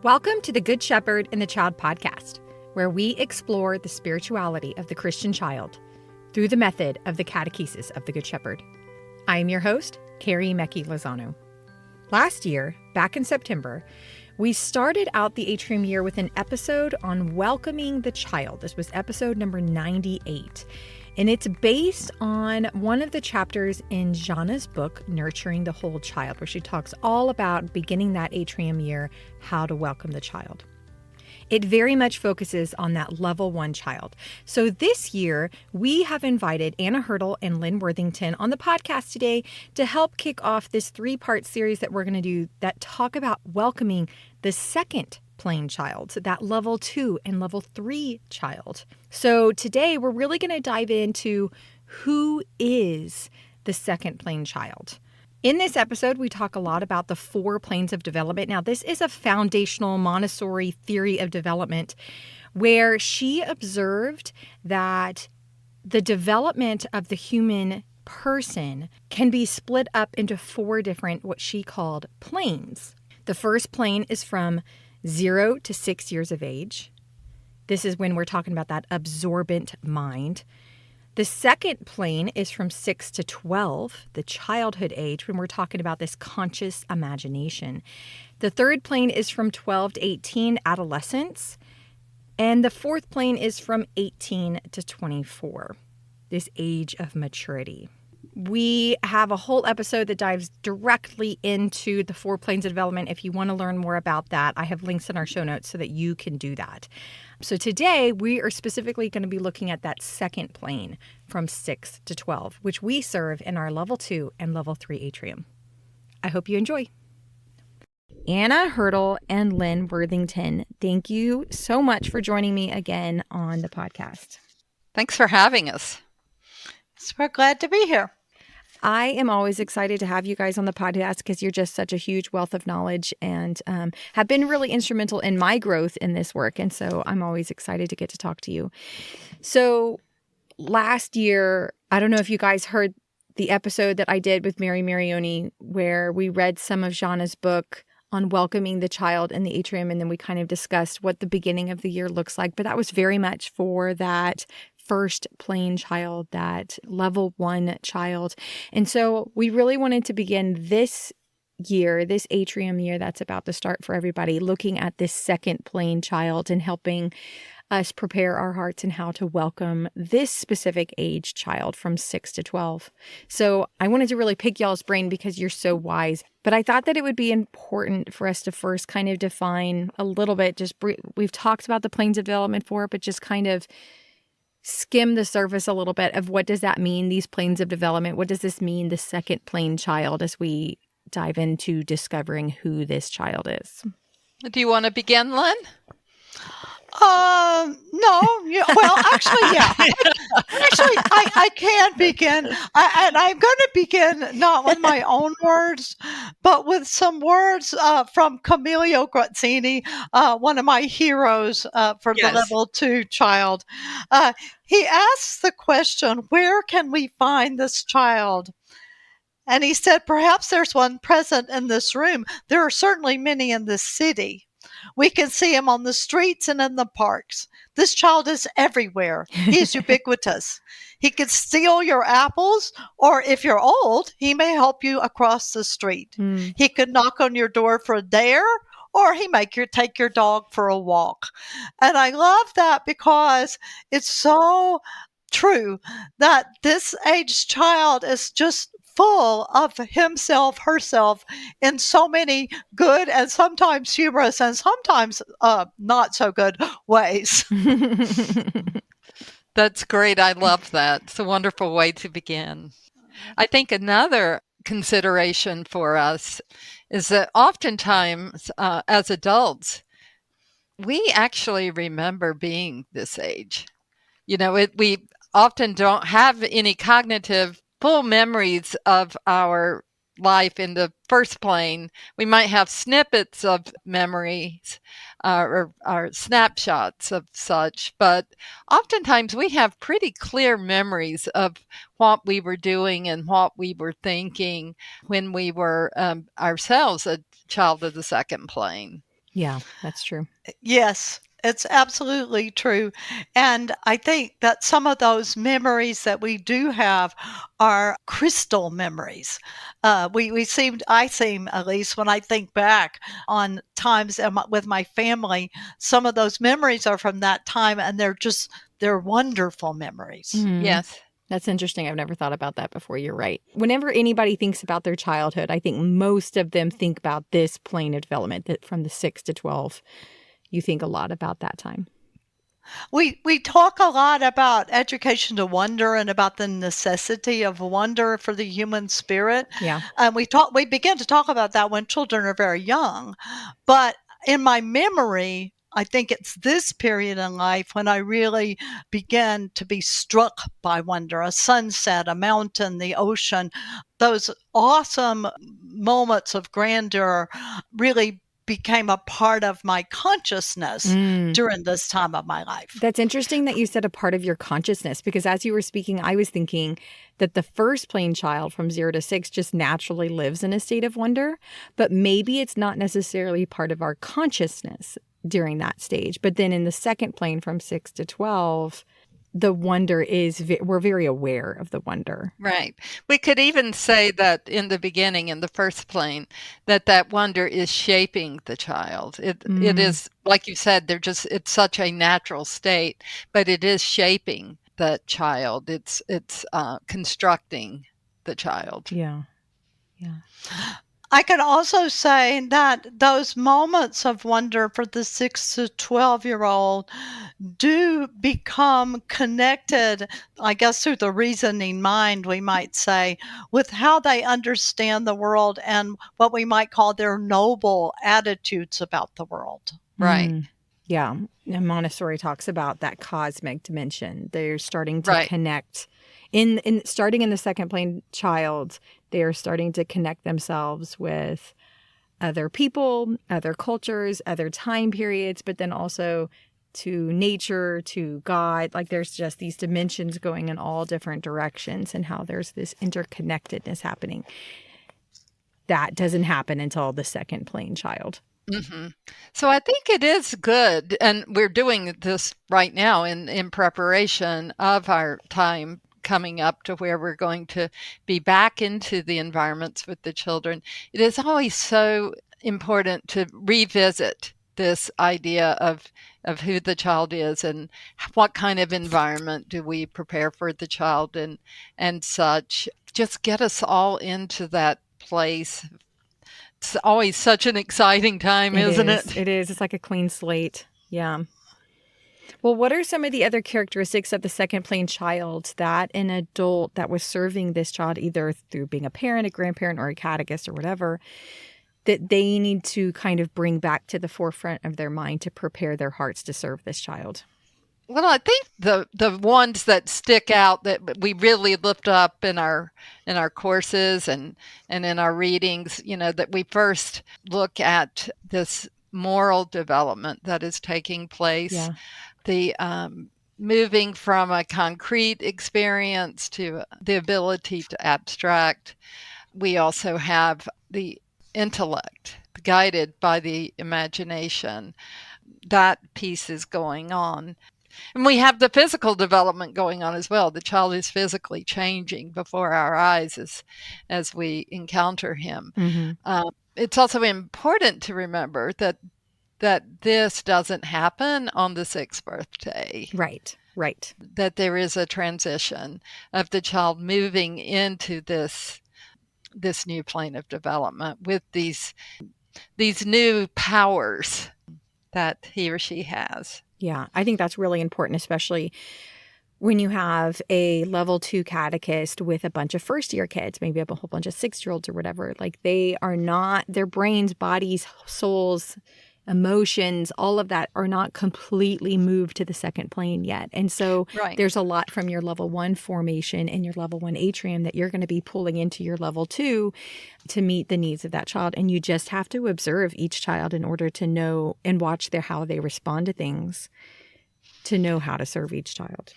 Welcome to the Good Shepherd and the Child podcast, where we explore the spirituality of the Christian child through the method of the catechesis of the Good Shepherd. I am your host, Carrie Mecki Lozano. Last year, back in September, we started out the Atrium year with an episode on welcoming the child. This was episode number 98. And it's based on one of the chapters in Gianna's book, Nurturing the Whole Child, where she talks all about beginning that Atrium year, how to welcome the child. It very much focuses on that level 1 child. So this year, we have invited Anna Hurdle and Lynne Worthington on the podcast today to help kick off this 3-part series that we're going to do that talk about welcoming the second plane child, so that level 2 and level 3 child. So today, we're really going to dive into who is the second plane child. In this episode, we talk a lot about the 4 planes of development. Now, this is a foundational Montessori theory of development where she observed that the development of the human person can be split up into 4 different, what she called planes. The first plane is from 0 to 6 years of age. This is when we're talking about that absorbent mind. The second plane is from 6 to 12, the childhood age, when we're talking about this conscious imagination. The third plane is from 12 to 18, adolescence. And the fourth plane is from 18 to 24, this age of maturity. We have a whole episode that dives directly into the 4 planes of development. If you want to learn more about that, I have links in our show notes so that you can do that. So today, we are specifically going to be looking at that second plane from 6 to 12, which we serve in our level 2 and level 3 atrium. I hope you enjoy. Anna Hurdle and Lynne Worthington, thank you so much for joining me again on the podcast. Thanks for having us. So we're glad to be here. I am always excited to have you guys on the podcast because you're just such a huge wealth of knowledge and have been really instrumental in my growth in this work. And so I'm always excited to get to talk to you. So last year, I don't know if you guys heard the episode that I did with Mary Marioni, where we read some of Gianna's book on welcoming the child in the atrium. And then we kind of discussed what the beginning of the year looks like. But that was very much for that first plane child, that level 1 child. And so we really wanted to begin this year, this atrium year that's about to start for everybody, looking at this second plane child and helping us prepare our hearts and how to welcome this specific age child from 6 to 12. So I wanted to really pick y'all's brain because you're so wise. But I thought that it would be important for us to first kind of define a little bit, we've talked about the planes of development for it, but just kind of skim the surface a little bit of what does that mean, these planes of development? What does this mean, the second plane child, as we dive into discovering who this child is? Do you want to begin, Lynne? No. Well, actually, yeah. Actually, I can begin. And I'm going to begin not with my own words, but with some words from Camillo Grazzini, one of my heroes for the level 2 child. He asks the question, where can we find this child? And he said, perhaps there's one present in this room. There are certainly many in this city. We can see him on the streets and in the parks. This child is everywhere. He's ubiquitous. He could steal your apples, or if you're old, he may help you across the street. He could knock on your door for a dare, or he may take your dog for a walk. And I love that because it's so true that this age child is just full of himself, herself, in so many good and sometimes humorous and sometimes not so good ways. That's great. I love that. It's a wonderful way to begin. I think another consideration for us is that oftentimes as adults, we actually remember being this age. We often don't have any cognitive full memories of our life in the first plane. We might have snippets of memories or snapshots of such, but oftentimes we have pretty clear memories of what we were doing and what we were thinking when we were ourselves a child of the second plane. Yeah, that's true. Yes, it's absolutely true. And I think that some of those memories that we do have are crystal memories. I seem, at least when I think back on times with my family, some of those memories are from that time, and they're wonderful memories. Yes. That's interesting. I've never thought about that before. You're right. Whenever anybody thinks about their childhood, I think most of them think about this plane of development, that from the 6 to 12. You think a lot about that time. We talk a lot about education to wonder and about the necessity of wonder for the human spirit. Yeah. And we begin to talk about that when children are very young. But in my memory, I think it's this period in life when I really began to be struck by wonder, a sunset, a mountain, the ocean, those awesome moments of grandeur really became a part of my consciousness during this time of my life. That's interesting that you said a part of your consciousness, because as you were speaking, I was thinking that the first plane child from 0 to 6 just naturally lives in a state of wonder, but maybe it's not necessarily part of our consciousness during that stage. But then in the second plane from 6 to 12, the wonder is, we're very aware of the wonder. Right. We could even say that in the beginning, in the first plane, that wonder is shaping the child. It is, like you said, it's such a natural state, but it is shaping the child. It's constructing the child. Yeah. Yeah. I can also say that those moments of wonder for the 6 to 12-year-old do become connected, I guess through the reasoning mind, we might say, with how they understand the world and what we might call their noble attitudes about the world. Right. Yeah. And Montessori talks about that cosmic dimension. They're starting to connect starting in the second plane child. They are starting to connect themselves with other people, other cultures, other time periods, but then also to nature, to God. Like there's just these dimensions going in all different directions, and how there's this interconnectedness happening. That doesn't happen until the second plane child. Mm-hmm. So I think it is good, and we're doing this right now in preparation of our time coming up to where we're going to be back into the environments with the children. It is always so important to revisit this idea of who the child is and what kind of environment do we prepare for the child and such. Just get us all into that place. It's always such an exciting time, isn't it? It is. It's like a clean slate. Yeah. Well, what are some of the other characteristics of the second plane child that an adult that was serving this child, either through being a parent, a grandparent, or a catechist or whatever, that they need to kind of bring back to the forefront of their mind to prepare their hearts to serve this child? Well, I think the ones that stick out that we really lift up in our courses and in our readings, that we first look at this moral development that is taking place. Yeah. The moving from a concrete experience to the ability to abstract. We also have the intellect guided by the imagination. That piece is going on. And we have the physical development going on as well. The child is physically changing before our eyes as we encounter him. Mm-hmm. It's also important to remember that this doesn't happen on the 6th birthday. Right. That there is a transition of the child moving into this new plane of development with these new powers that he or she has. Yeah, I think that's really important, especially when you have a level 2 catechist with a bunch of first-year kids, maybe a whole bunch of 6-year-olds or whatever. Like they are not, their brains, bodies, souls, emotions, all of that are not completely moved to the second plane yet. And so there's a lot from your level 1 formation and your level 1 atrium that you're going to be pulling into your level 2 to meet the needs of that child. And you just have to observe each child in order to know and watch how they respond to things, to know how to serve each child.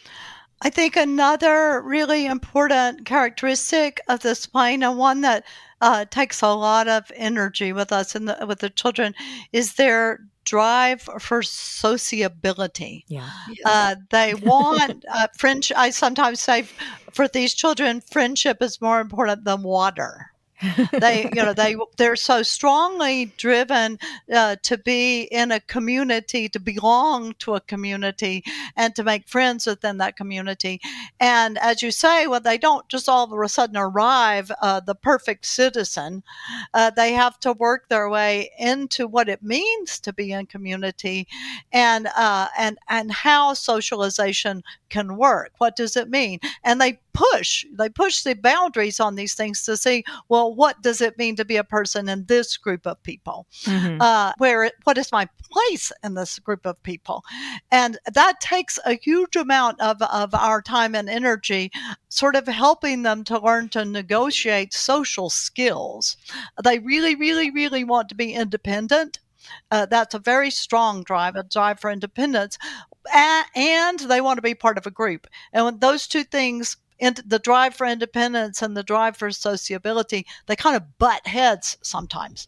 I think another really important characteristic of this plane, and one that takes a lot of energy with us and with the children, is their drive for sociability. Yeah. Yes. They want friendship. I sometimes say for these children, friendship is more important than water. They're so strongly driven to be in a community, to belong to a community, and to make friends within that community. And as you say, well, they don't just all of a sudden arrive the perfect citizen. They have to work their way into what it means to be in community, and how socialization can work. What does it mean? And they push the boundaries on these things to see, well, what does it mean to be a person in this group of people? Mm-hmm. What is my place in this group of people? And that takes a huge amount of our time and energy, sort of helping them to learn to negotiate social skills. They really, really, really want to be independent. That's a very strong drive, a drive for independence. And they want to be part of a group. And when those two things, the drive for independence and the drive for sociability, they kind of butt heads sometimes.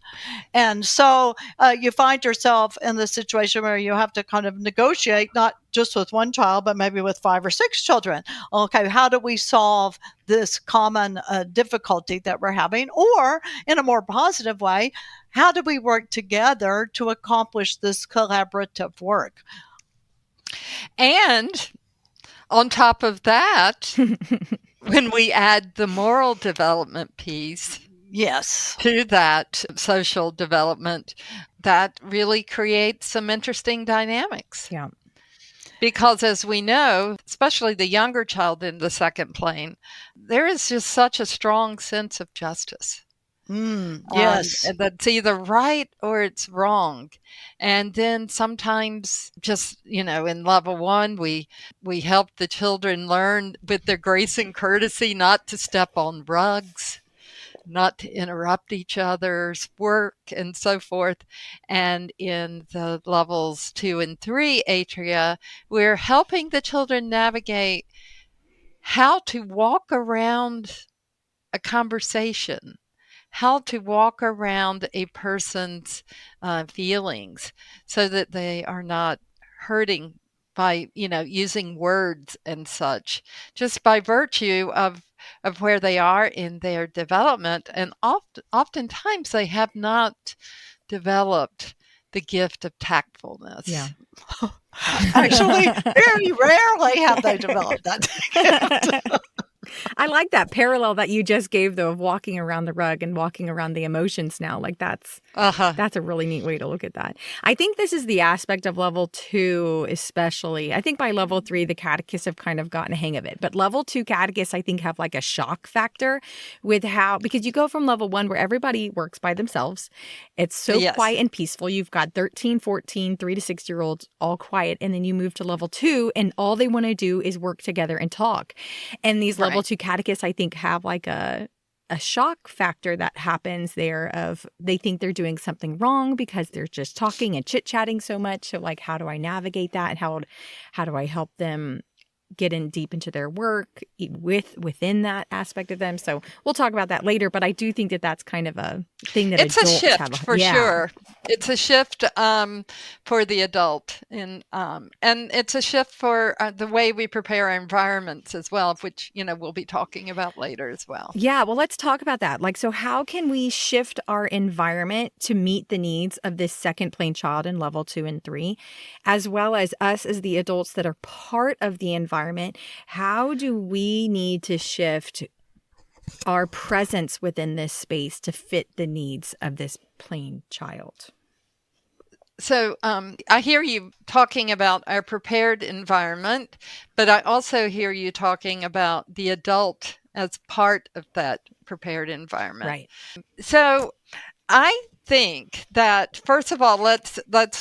And so you find yourself in the situation where you have to kind of negotiate, not just with one child, but maybe with 5 or 6 children. Okay, how do we solve this common difficulty that we're having? Or in a more positive way, how do we work together to accomplish this collaborative work? And on top of that, when we add the moral development piece, yes, to that social development, that really creates some interesting dynamics. Yeah. Because as we know, especially the younger child in the second plane, there is just such a strong sense of justice. Yes. That's either right or it's wrong. And then sometimes just, in level 1, we help the children learn with their grace and courtesy not to step on rugs, not to interrupt each other's work, and so forth. And in the levels 2 and 3 atria, we're helping the children navigate how to walk around a conversation, how to walk around a person's feelings so that they are not hurting by, using words and such, just by virtue of where they are in their development. And oftentimes they have not developed the gift of tactfulness. Yeah. Actually, very rarely have they developed that gift. I like that parallel that you just gave, though, of walking around the rug and walking around the emotions now. Like that's a really neat way to look at that. I think this is the aspect of level 2, especially. I think by level 3, the catechists have kind of gotten a hang of it. But level 2 catechists, I think, have like a shock factor with because you go from level 1 where everybody works by themselves. It's so quiet and peaceful. You've got 13, 14, 3 to 6-year-olds all quiet. And then you move to level 2 and all they want to do is work together and talk. And these level 2 catechists, I think, have like a shock factor that happens there of they think they're doing something wrong because they're just talking and chit-chatting so much. So like, how do I navigate that? And how do I help them get in deep into their work within that aspect of them? So we'll talk about that later, but I do think that that's kind of a thing that it's a adults shift have for sure. It's a shift for the adult, and it's a shift for the way we prepare our environments as well, which we'll be talking about later as well. Yeah, well, let's talk about that. Like, so how can we shift our environment to meet the needs of this second plane child in level 2 and 3, as well as us as the adults that are part of the environment? How do we need to shift our presence within this space to fit the needs of this plane child? So I hear you talking about our prepared environment, but I also hear you talking about the adult as part of that prepared environment. Right. So I think that, first of all, let's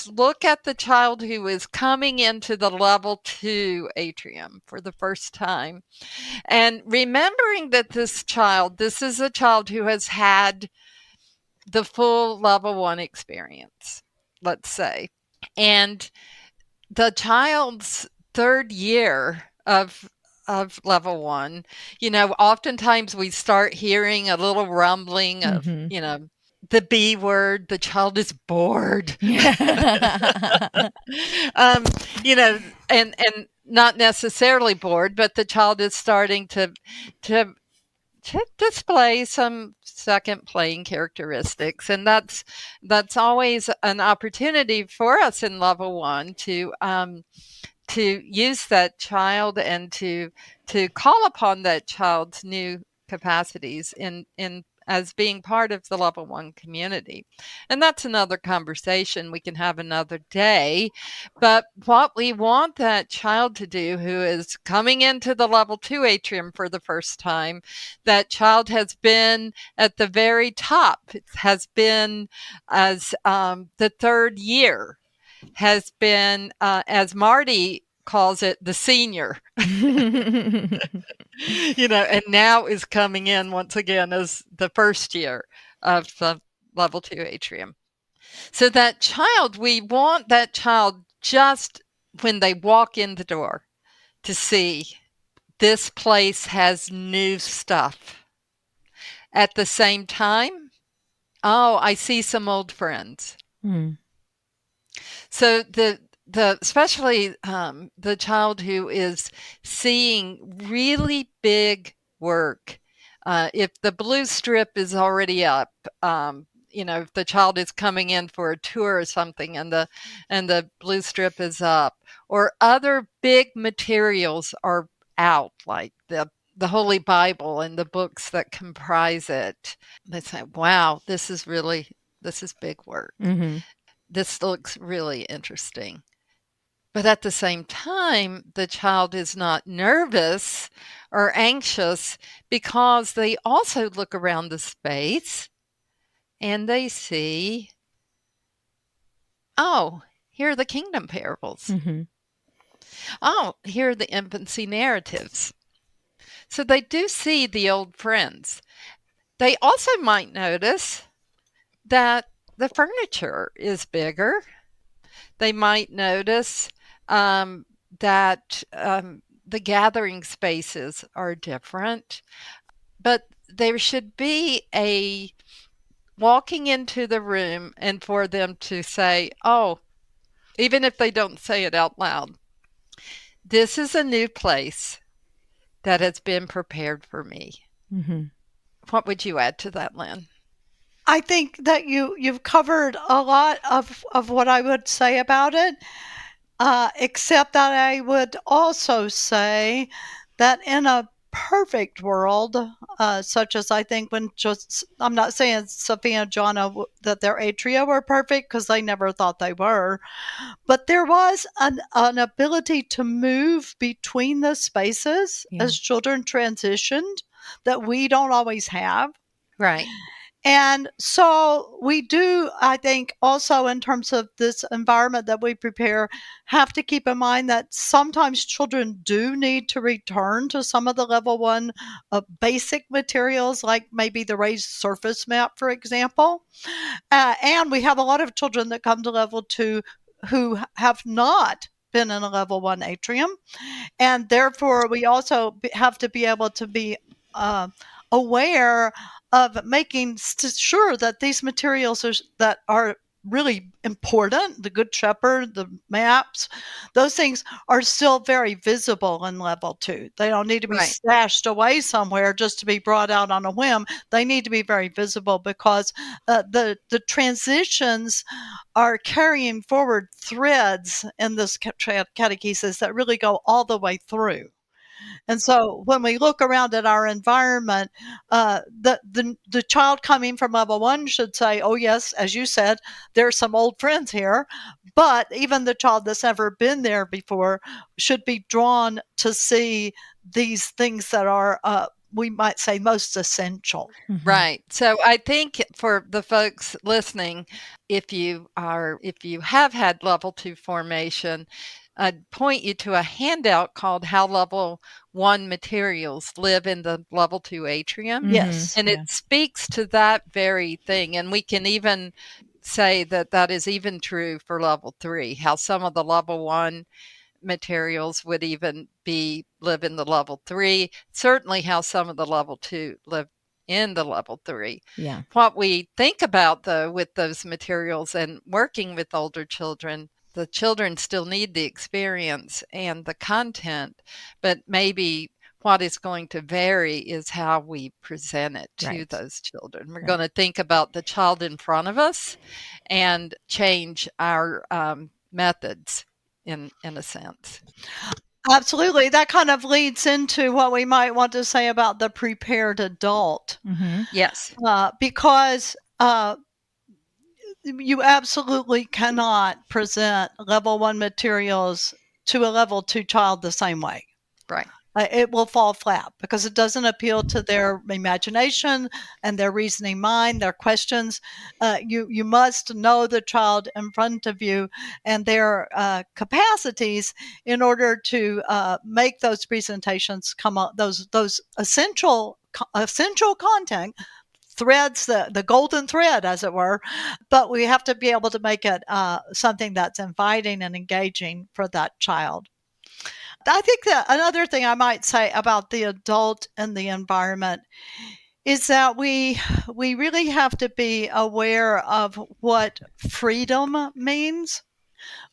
look at the child who is coming into the level 2 atrium for the first time, and remembering that this is a child who has had the full level 1 experience, let's say. And the child's third year of of level one, oftentimes we start hearing a little rumbling of, the B word, the child is bored. um, and not necessarily bored, but the child is starting to display some second playing characteristics, and that's always an opportunity for us in level one to use that child and to call upon that child's new capacities in as being part of the level one community. And that's another conversation we can have another day. But what we want that child to do who is coming into the level two atrium for the first time, that child has been at the very top. It has been as the third year, has been, as Marty calls it, the senior, and now is coming in once again as the first year of the level two atrium. So that child, we want that child just when they walk in the door to see this place has new stuff. At the same time, I see some old friends. So especially the child who is seeing really big work, if the blue strip is already up, if the child is coming in for a tour or something and the blue strip is up, or other big materials are out, like the Holy Bible and the books that comprise it, they say, wow, this is big work. This looks really interesting. But at the same time, the child is not nervous or anxious because they also look around the space and they see, here are the kingdom parables. Here are the infancy narratives. So they do see the old friends. They also might notice that the furniture is bigger. They might notice that the gathering spaces are different, but there should be a walking into the room and for them to say, even if they don't say it out loud, this is a new place that has been prepared for me. What would you add to that, Lynne? I think that you've covered a lot of what I would say about it, except that I would also say that in a perfect world, such as I think I'm not saying Sophia and Gianna that their atria were perfect because they never thought they were, but there was an ability to move between the spaces as children transitioned that we don't always have. Right. And so we do, I think, also in terms of this environment that we prepare, have to keep in mind that sometimes children do need to return to some of the level one basic materials, like maybe the raised surface map, for example. And we have a lot of children that come to level two who have not been in a level one atrium. And therefore, we also have to be able to be aware of making sure that these materials that are really important, the Good Shepherd, the maps, those things are still very visible in level two. They don't need to be stashed away somewhere just to be brought out on a whim. They need to be very visible because the transitions are carrying forward threads in this catechesis that really go all the way through. And so when we look around at our environment, the child coming from level one should say, oh, yes, as you said, there's some old friends here. But even the child that's never been there before should be drawn to see these things that are, we might say, most essential. Right. So I think for the folks listening, if you have had level two formation, I'd point you to a handout called How Level 1 Materials Live in the Level 2 Atrium. Yes. And it speaks to that very thing. And we can even say that is even true for level 3, how some of the level 1 materials would even live in the level 3, certainly how some of the level 2 live in the level 3. Yeah. What we think about, though, with those materials and working with older children, the children still need the experience and the content, but maybe what is going to vary is how we present it to Right. those children. We're Right. going to think about the child in front of us and change our methods in a sense. Absolutely. That kind of leads into what we might want to say about the prepared adult. Mm-hmm. Yes. Because you absolutely cannot present level 1 materials to a level 2 child the same way. Right. It will fall flat because it doesn't appeal to their imagination and their reasoning mind, their questions. You must know the child in front of you and their capacities in order to make those presentations come up. Those essential content threads, the golden thread, as it were. But we have to be able to make it something that's inviting and engaging for that child. I think that another thing I might say about the adult and the environment is that we really have to be aware of what freedom means.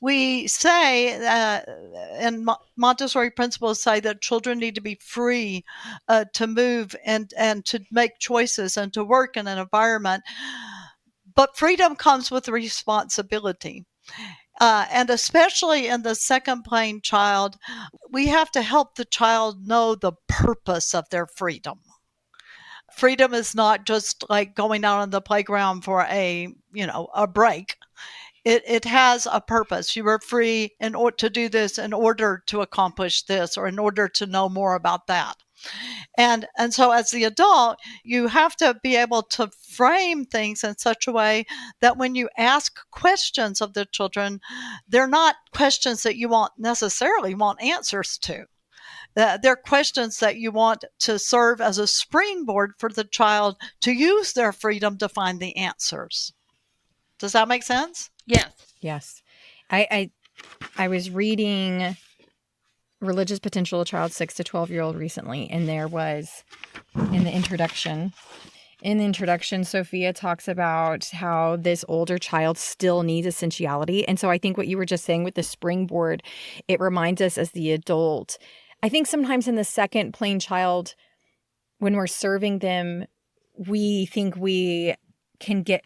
We say and Montessori principles say that children need to be free to move and to make choices and to work in an environment. But freedom comes with responsibility. And especially in the second plane child, we have to help the child know the purpose of their freedom. Freedom is not just like going out on the playground for a break. It has a purpose. You are free in order to do this in order to accomplish this or in order to know more about that. And so as the adult, you have to be able to frame things in such a way that when you ask questions of the children, they're not questions that you necessarily want answers to. They're questions that you want to serve as a springboard for the child to use their freedom to find the answers. Does that make sense? Yes. Yes. I was reading Religious Potential, a Child 6 to 12-year-old recently, and there was in the introduction, Sophia talks about how this older child still needs essentiality. And so I think what you were just saying with the springboard, it reminds us as the adult. I think sometimes in the second plane child, when we're serving them, we think we can get,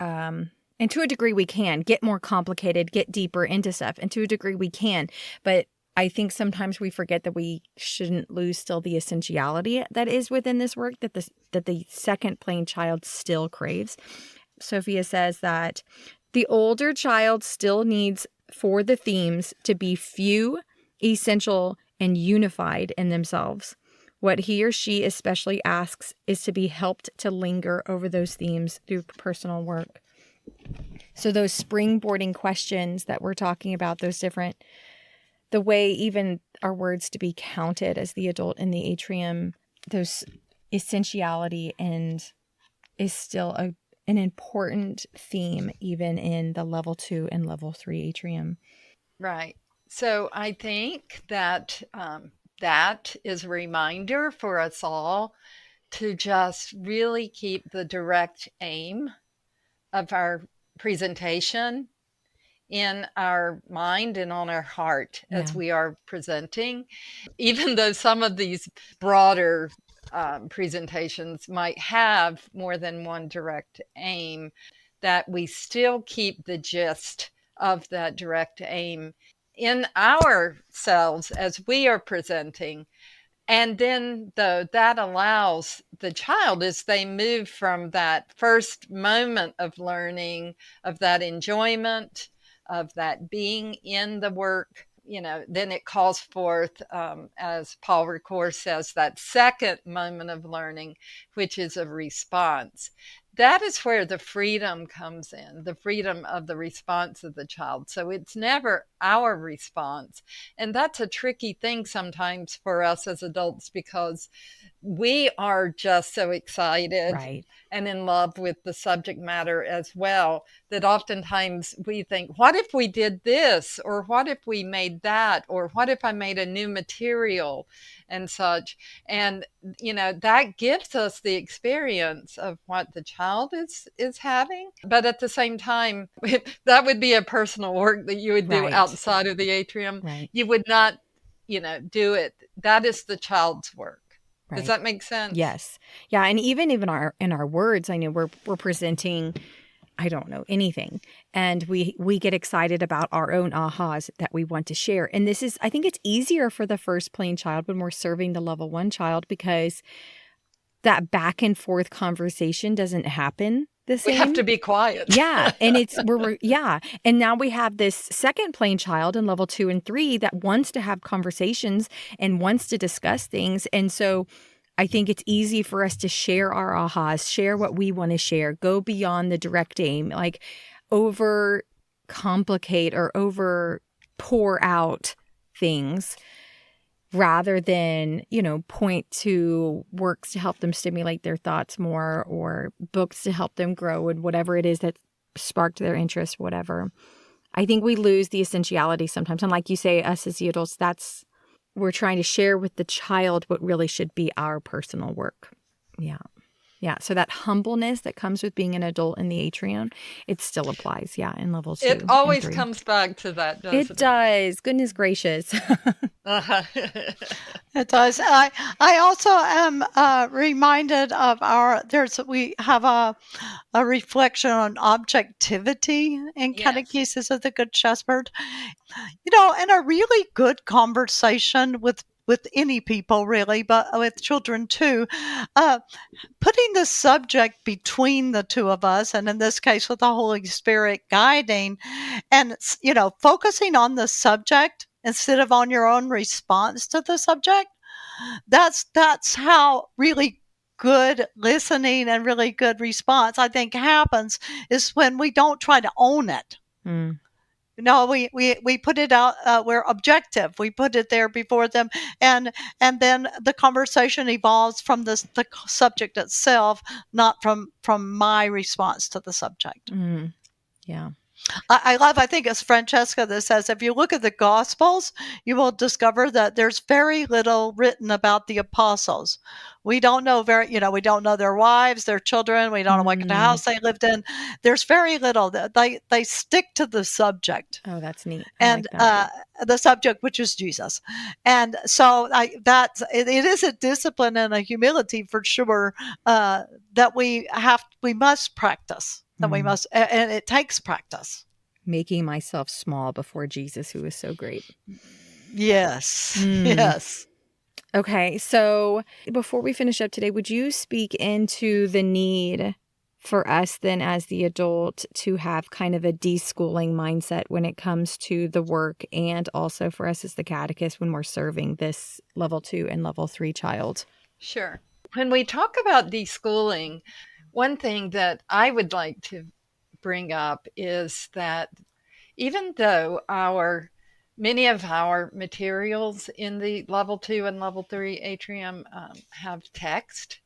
and to a degree we can, get more complicated, get deeper into stuff. And to a degree we can. But I think sometimes we forget that we shouldn't lose still the essentiality that is within this work that the second plane child still craves. Sophia says that the older child still needs for the themes to be few, essential, and unified in themselves. What he or she especially asks is to be helped to linger over those themes through personal work. So those springboarding questions that we're talking about, those different, the way even our words to be counted as the adult in the atrium, those essentiality and is still an important theme even in the level 2 and level 3 atrium. Right. So I think that that is a reminder for us all to just really keep the direct aim of our presentation in our mind and on our heart as we are presenting. Even though some of these broader presentations might have more than one direct aim, that we still keep the gist of that direct aim in ourselves as we are presenting. And then, though, that allows the child, as they move from that first moment of learning, of that enjoyment, of that being in the work, then it calls forth, as Paul Ricoeur says, that second moment of learning, which is a response. That is where the freedom comes in, the freedom of the response of the child. So it's never our response. And that's a tricky thing sometimes for us as adults, because we are just so excited Right. and in love with the subject matter as well, that oftentimes we think, what if we did this? Or what if we made that? Or what if I made a new material and such? And, that gives us the experience of what the child is having. But at the same time, that would be a personal work that you would do Right. outside of the atrium. Right. You would not, do it. That is the child's work. Does Right. that make sense? Yes. Yeah. And even in our words, I know we're presenting, I don't know, anything. And we get excited about our own ahas that we want to share. And this is, I think it's easier for the first plane child when we're serving the level 1 child, because that back and forth conversation doesn't happen the same. We have to be quiet. Yeah. And yeah. And now we have this second plane child in level 2 and 3 that wants to have conversations and wants to discuss things. And so I think it's easy for us to share our ahas, share what we want to share, go beyond the direct aim, like over complicate or over pour out things, rather than, point to works to help them stimulate their thoughts more, or books to help them grow and whatever it is that sparked their interest, whatever. I think we lose the essentiality sometimes. And like you say, us as the adults, we're trying to share with the child what really should be our personal work. Yeah. Yeah. So that humbleness that comes with being an adult in the atrium, it still applies. Yeah. In level 2. It always and 3. comes back to that, doesn't it? It does. Goodness gracious. Uh-huh. It does. I also am reminded of we have a reflection on objectivity in Yes. Catechesis of the Good Shepherd. And a really good conversation with any people, really, but with children too. Putting the subject between the two of us, and in this case with the Holy Spirit guiding, and focusing on the subject instead of on your own response to the subject. That's how really good listening and really good response, I think, happens, is when we don't try to own it. Mm. No, we put it out. We're objective. We put it there before them, and then the conversation evolves from the subject itself, not from my response to the subject. Mm. Yeah. I think it's Francesca that says, if you look at the Gospels, you will discover that there's very little written about the apostles. We don't know we don't know their wives, their children. We don't know what kind of house they lived in. There's very little. They stick to the subject. Oh, that's neat. And like that. The subject, which is Jesus. And so it is a discipline and a humility for sure that we must practice. That we must, and it takes practice. Making myself small before Jesus, who is so great. Yes. Yes. Okay. So before we finish up today, would you speak into the need for us then as the adult to have kind of a deschooling mindset when it comes to the work, and also for us as the catechist when we're serving this level 2 and level 3 child? Sure. When we talk about deschooling, one thing that I would like to bring up is that even though many of our materials in the level 2 and level 3 atrium have text,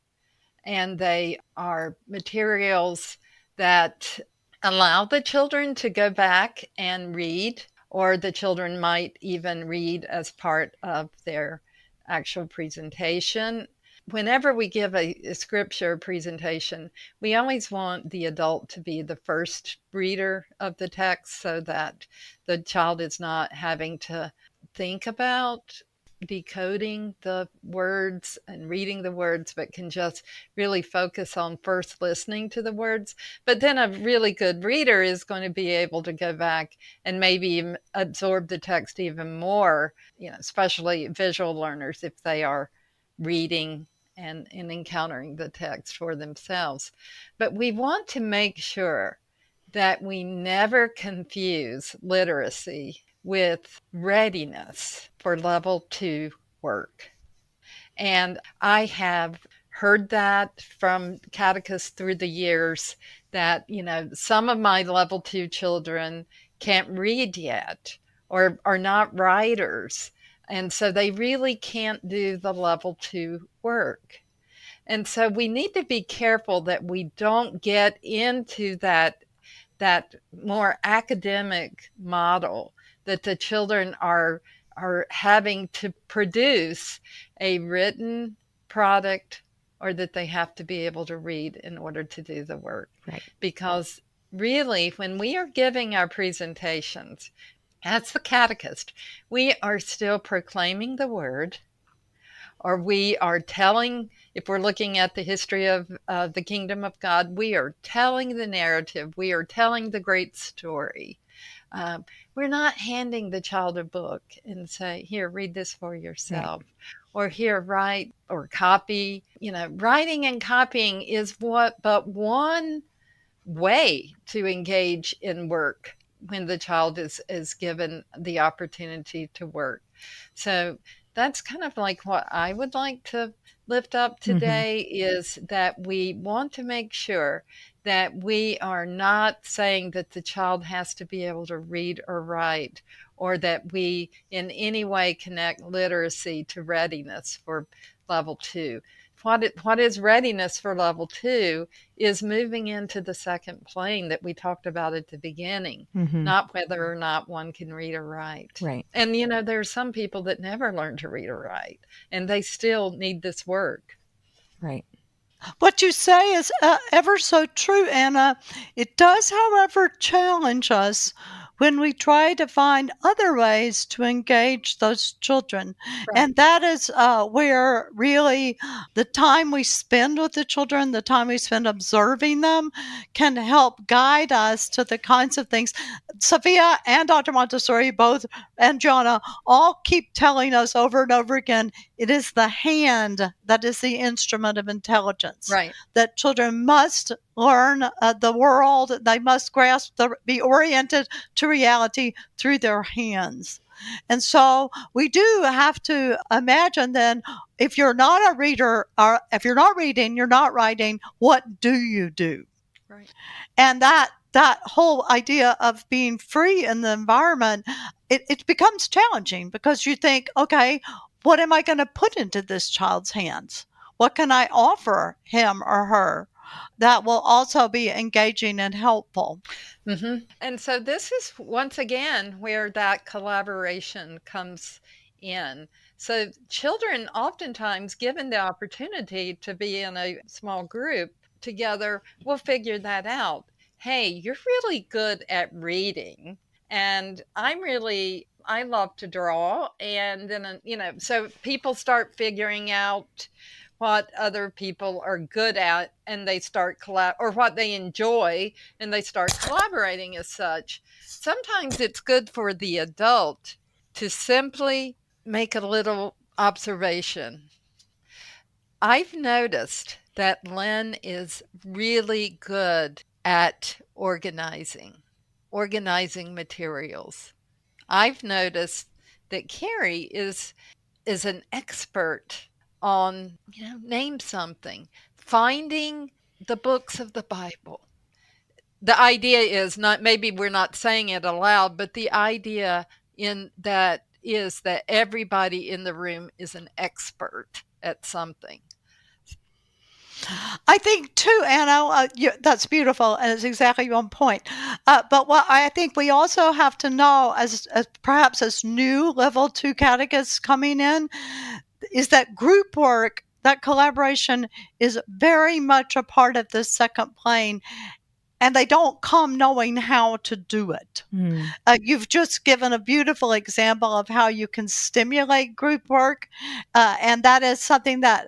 and they are materials that allow the children to go back and read, or the children might even read as part of their actual presentation. Whenever we give a scripture presentation, we always want the adult to be the first reader of the text, so that the child is not having to think about decoding the words and reading the words, but can just really focus on first listening to the words. But then a really good reader is going to be able to go back and maybe absorb the text even more, especially visual learners, if they are reading and encountering the text for themselves. But we want to make sure that we never confuse literacy with readiness for level 2 work. And I have heard that from catechists through the years, that, some of my level 2 children can't read yet, or are not writers. And so they really can't do the level 2 work. And so we need to be careful that we don't get into that more academic model that the children are having to produce a written product, or that they have to be able to read in order to do the work. Right. Because really, when we are giving our presentations as the catechist, we are still proclaiming the word, or we are telling, if we're looking at the history of the kingdom of God, we are telling the narrative, we are telling the great story. We're not handing the child a book and say, here, read this for yourself. Right. Or here, write or copy. Writing and copying is but one way to engage in work when the child is given the opportunity to work. So that's kind of like what I would like to lift up today, is that we want to make sure that we are not saying that the child has to be able to read or write, or that we in any way connect literacy to readiness for level 2. What is readiness for level 2 is moving into the second plane that we talked about at the beginning, not whether or not one can read or write. Right. And, there's some people that never learn to read or write, and they still need this work. Right. What you say is ever so true, Anna. It does, however, challenge us when we try to find other ways to engage those children. Right. And that is where really the time we spend with the children, the time we spend observing them, can help guide us to the kinds of things. Sophia and Dr. Montessori both, and Gianna, all keep telling us over and over again, it is the hand that is the instrument of intelligence. Right. That children must learn the world. They must be oriented to reality through their hands. And so we do have to imagine then, if you're not a reader, or if you're not reading, you're not writing, what do you do? Right. And that whole idea of being free in the environment, it becomes challenging, because you think, okay, what am I going to put into this child's hands? What can I offer him or her that will also be engaging and helpful? And so this is, once again, where that collaboration comes in. So children, oftentimes given the opportunity to be in a small group together, will figure that out. Hey, you're really good at reading, and I love to draw. And then, so people start figuring out what other people are good at, and they start or what they enjoy, and they start collaborating as such. Sometimes it's good for the adult to simply make a little observation. I've noticed that Lynne is really good at organizing materials. I've noticed that Carrie is an expert on, name something, finding the books of the Bible. The idea is not, maybe we're not saying it aloud, but the idea in that is that everybody in the room is an expert at something. I think too, Anna, that's beautiful, and it's exactly on point. But what I think we also have to know, as perhaps as new level 2 catechists coming in, is that group work, that collaboration, is very much a part of the second plane, and they don't come knowing how to do it. You've just given a beautiful example of how you can stimulate group work, and that is something that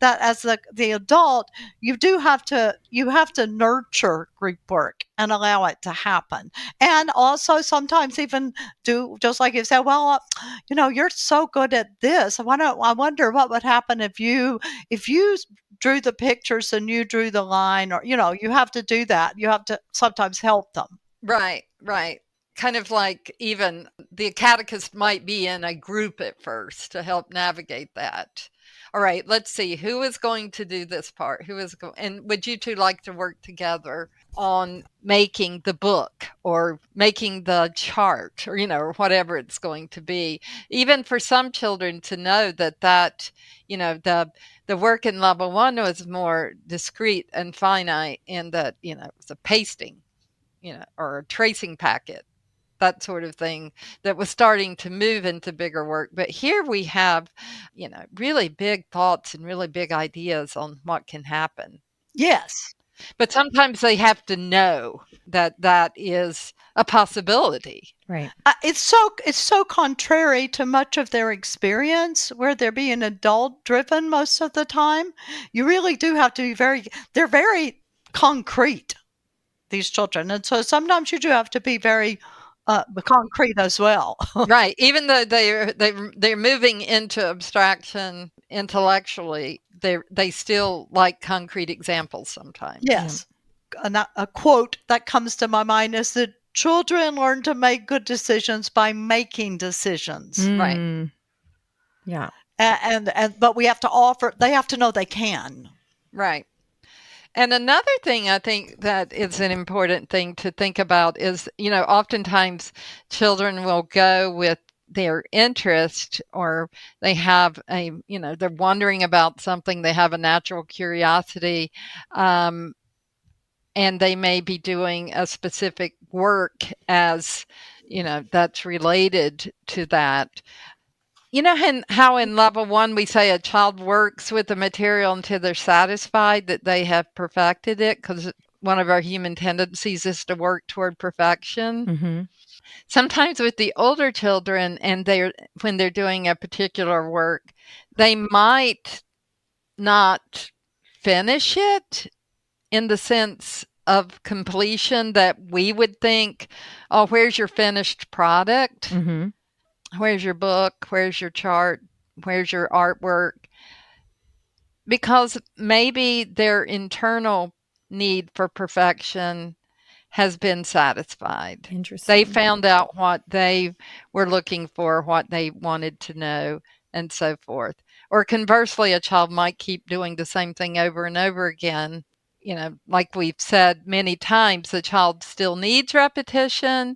as the adult, you have to nurture group work and allow it to happen, and also sometimes even do, just like you said, well, you're so good at this. I wonder what would happen if you drew the pictures and you drew the line, or you have to do that. You have to sometimes help them. Right. Kind of like, even the catechist might be in a group at first to help navigate that. All right, let's see, who is going to do this part? And would you two like to work together? on making the book or making the chart or, or whatever it's going to be. Even for some children to know that, the work in level 1 was more discrete and finite in that, it was a pasting, or a tracing packet, that sort of thing that was starting to move into bigger work. But here we have, really big thoughts and really big ideas on what can happen. Yes. But sometimes they have to know that that is a possibility. Right. It's so contrary to much of their experience, where they're being adult driven most of the time. You really do have to be they're very concrete, these children. And so sometimes you do have to be very concrete as well. Right. Even though they're moving into abstraction intellectually, they still like concrete examples sometimes. Yes. Yeah. A quote that comes to my mind is that children learn to make good decisions by making decisions. Right. Yeah. But they have to know they can. Right. And another thing I think that is an important thing to think about is, oftentimes children will go with their interest, or they have they're wondering about something, they have a natural curiosity, and they may be doing a specific work as, that's related to that. How in level 1 we say a child works with the material until they're satisfied that they have perfected it, because one of our human tendencies is to work toward perfection. Mm-hmm. Sometimes with the older children, and when they're doing a particular work, they might not finish it in the sense of completion that we would think, oh, where's your finished product? Mm-hmm. Where's your book? Where's your chart? Where's your artwork? Because maybe their internal need for perfection has been satisfied. Interesting. They found out what they were looking for, what they wanted to know, and so forth. Or conversely, a child might keep doing the same thing over and over again. Like we've said many times, the child still needs repetition,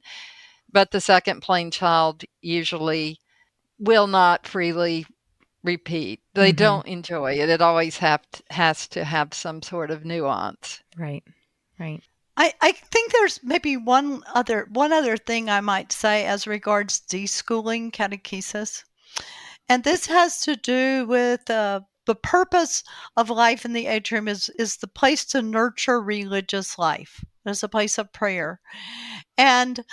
but the second plane child usually will not freely repeat. They don't enjoy it. It always has to have some sort of nuance. Right. Right. I think there's maybe one other thing I might say as regards deschooling catechesis. And this has to do with the purpose of life in the atrium is the place to nurture religious life. It's a place of prayer. And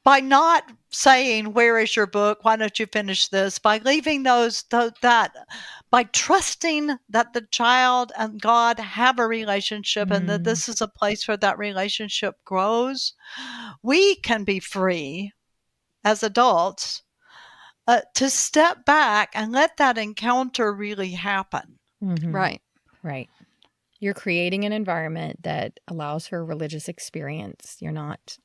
by not saying, where is your book? Why don't you finish this? By leaving by trusting that the child and God have a relationship and that this is a place where that relationship grows, we can be free as adults to step back and let that encounter really happen. Mm-hmm. Right. Right. You're creating an environment that allows for a religious experience. You're not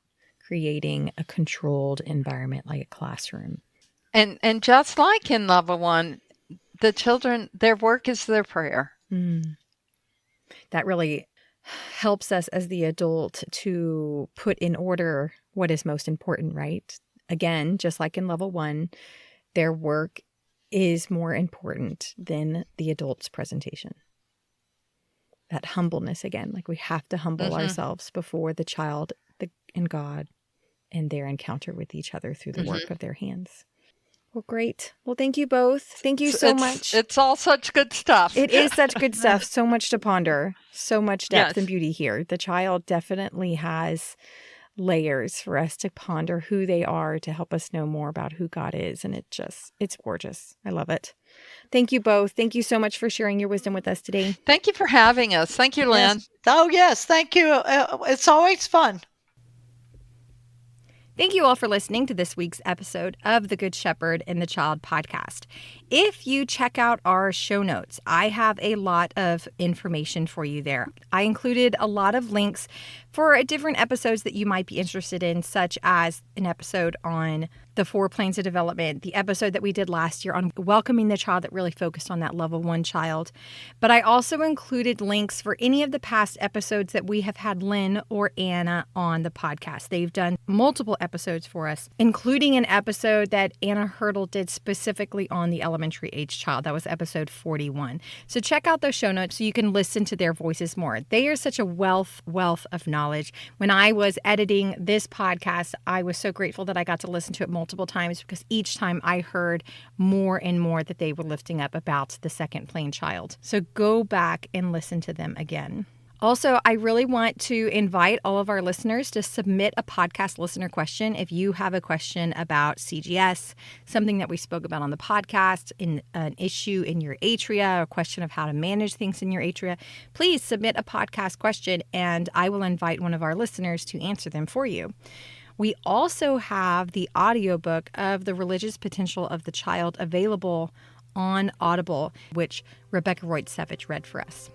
creating a controlled environment like a classroom. And just like in level 1, the children, their work is their prayer. That really helps us as the adult to put in order what is most important, right? Again, just like in level 1, their work is more important than the adult's presentation. That humbleness again, like we have to humble ourselves before the child and God and their encounter with each other through the work of their hands. Well, great. Well, thank you both. Thank you so much. It's all such good stuff. It is such good stuff. So much to ponder. So much depth and beauty here. The child definitely has layers for us to ponder who they are, to help us know more about who God is. And it's gorgeous. I love it. Thank you both. Thank you so much for sharing your wisdom with us today. Thank you for having us. Thank you, Lynne. Yes. Oh, yes. Thank you. It's always fun. Thank you all for listening to this week's episode of the Good Shepherd and the Child podcast. If you check out our show notes, I have a lot of information for you there. I included a lot of links for different episodes that you might be interested in, such as an episode on the 4 planes of development, the episode that we did last year on welcoming the child that really focused on that level 1 child. But I also included links for any of the past episodes that we have had Lynne or Anna on the podcast. They've done multiple episodes for us, including an episode that Anna Hurdle did specifically on the elementary age child. That was episode 41. So check out those show notes so you can listen to their voices more. They are such a wealth of knowledge. When I was editing this podcast, I was so grateful that I got to listen to it multiple times, because each time I heard more and more that they were lifting up about the second plane child. So go back and listen to them again. Also, I really want to invite all of our listeners to submit a podcast listener question. If you have a question about CGS, something that we spoke about on the podcast, in an issue in your atria, a question of how to manage things in your atria, please submit a podcast question and I will invite one of our listeners to answer them for you. We also have the audiobook of The Religious Potential of the Child available on Audible, which Rebecca Royd-Savage read for us.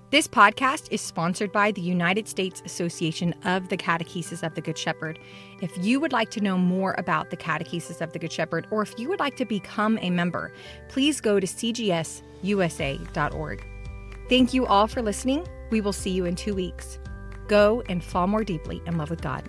This podcast is sponsored by the United States Association of the Catechesis of the Good Shepherd. If you would like to know more about the Catechesis of the Good Shepherd, or if you would like to become a member, please go to cgsusa.org. Thank you all for listening. We will see you in 2 weeks. Go and fall more deeply in love with God.